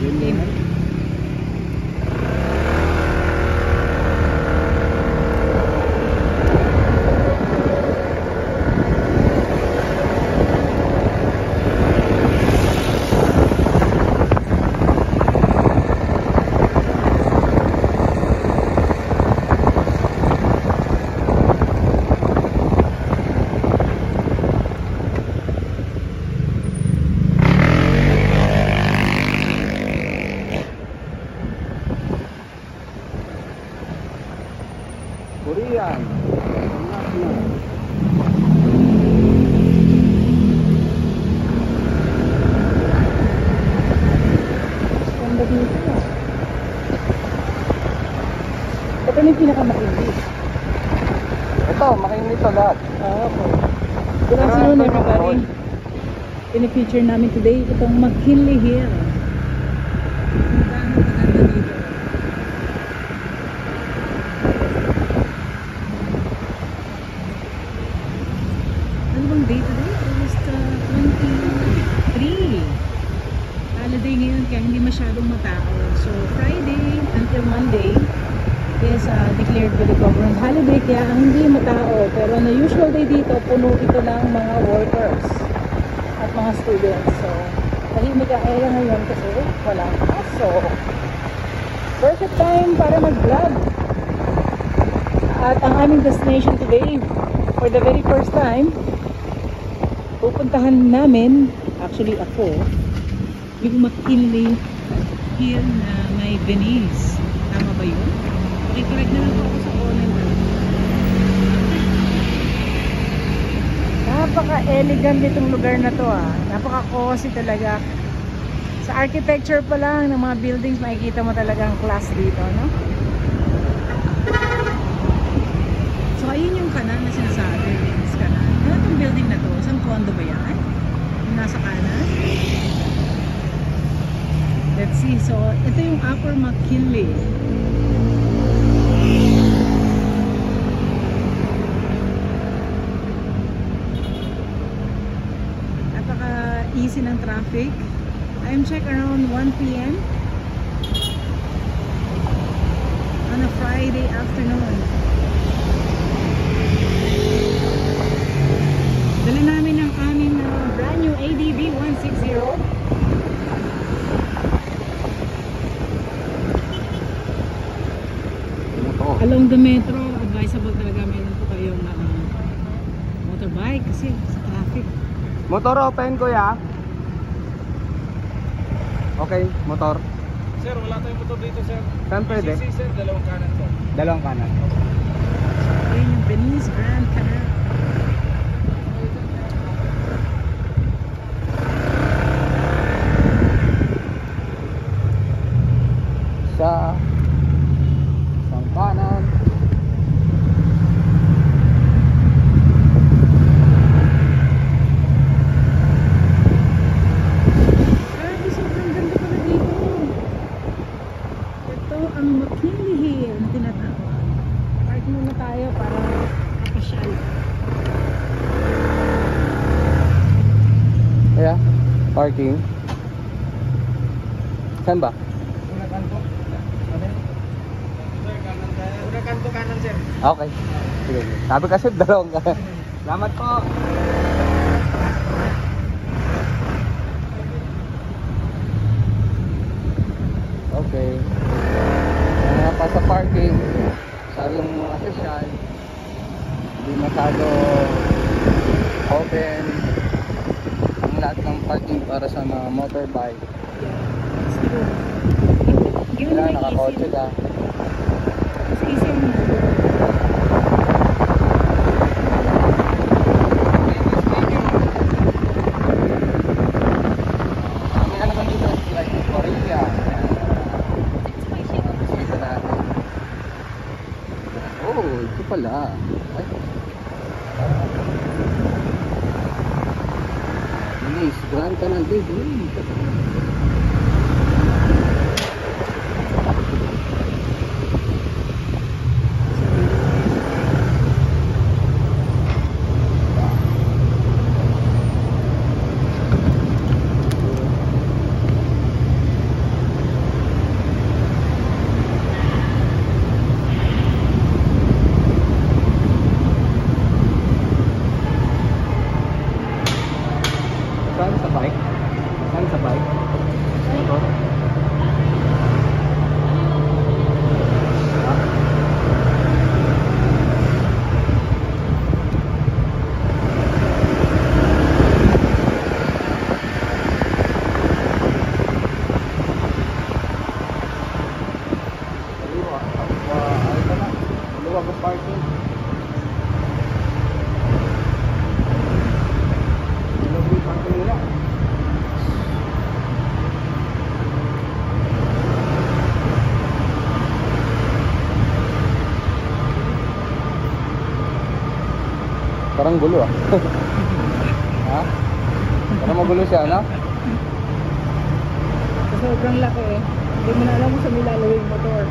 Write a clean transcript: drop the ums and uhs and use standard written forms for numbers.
Game. Korean. Ganda dito. Ito na yung pinakamakinis. Ito, makinis to lahat. Okay. Good afternoon everybody. Pinipicture namin today itong McKinley Hill. Ang ganda dito. Ano bang day today? August 23. Holiday ngayon kaya hindi masyadong matao. So Friday until Monday is declared by the government holiday kaya ang hindi matao. Pero na usual day dito, puno ito ng mga workers at mga students. So tahimik ang area ngayon kasi walang pasok. Perfect time para mag-vlog. At ang aming destination today, for the very first time, pupuntahan namin, actually ako, yung McKinley Hill na may Venice. Tama ba yun? Correct na lang po ako sa online. Napaka-elegant itong lugar na to ah. Napaka-cozy talaga. Sa architecture pa lang ng mga buildings, makikita mo talagang class dito, no? So ayun yung kanan na sinasabi, Venice kanan. Ano itong building na to? Isang condo ba yan? Yung nasa kanan? Let's see. So ito yung Upper McKinley. Napaka-easy ng traffic. Time check around 1 p.m. on a Friday afternoon. Dala namin ang aming brand new ADV 160. Along the metro, advisable talaga meron po kayong motorbike kasi sa traffic. Motor open, kuya. Okay, motor. Sir, wala tayong motor dito, sir. Saan pwede? CC, sir, dalawang kanan, sir. Dalawang kanan. Ayun yung Venice Grand Canal. Sa isang kanan. Grabe, sobrang ganda pala dito. Ito ang McKinley Hill na tinatawag. Park muna tayo para makapasyal. Kaya, parking. Saan ba? Una kanto. Ano? Sir, kanan tayo. Una kanto kanan, sir. Okay. Sige. Sabi kasi dalawang kanan. Salamat po. Okay. Pa sa parking, masyadong mga sosyal, hindi masyado open ang lahat ng parking para sa mga motorbike. Let's go. Give me Kailangan like nakakotse easy. ka. Mas easy ang Kami ka naman dito, like Korea. Dito natin. Oh, ito pala. Ay. Nice, Grand Canal Bay. Parang gulo ah. Ha? Parang magulo siya, no? Sa sobrang laki eh. Hindi mo na alam kung saan nilalagay yung motor.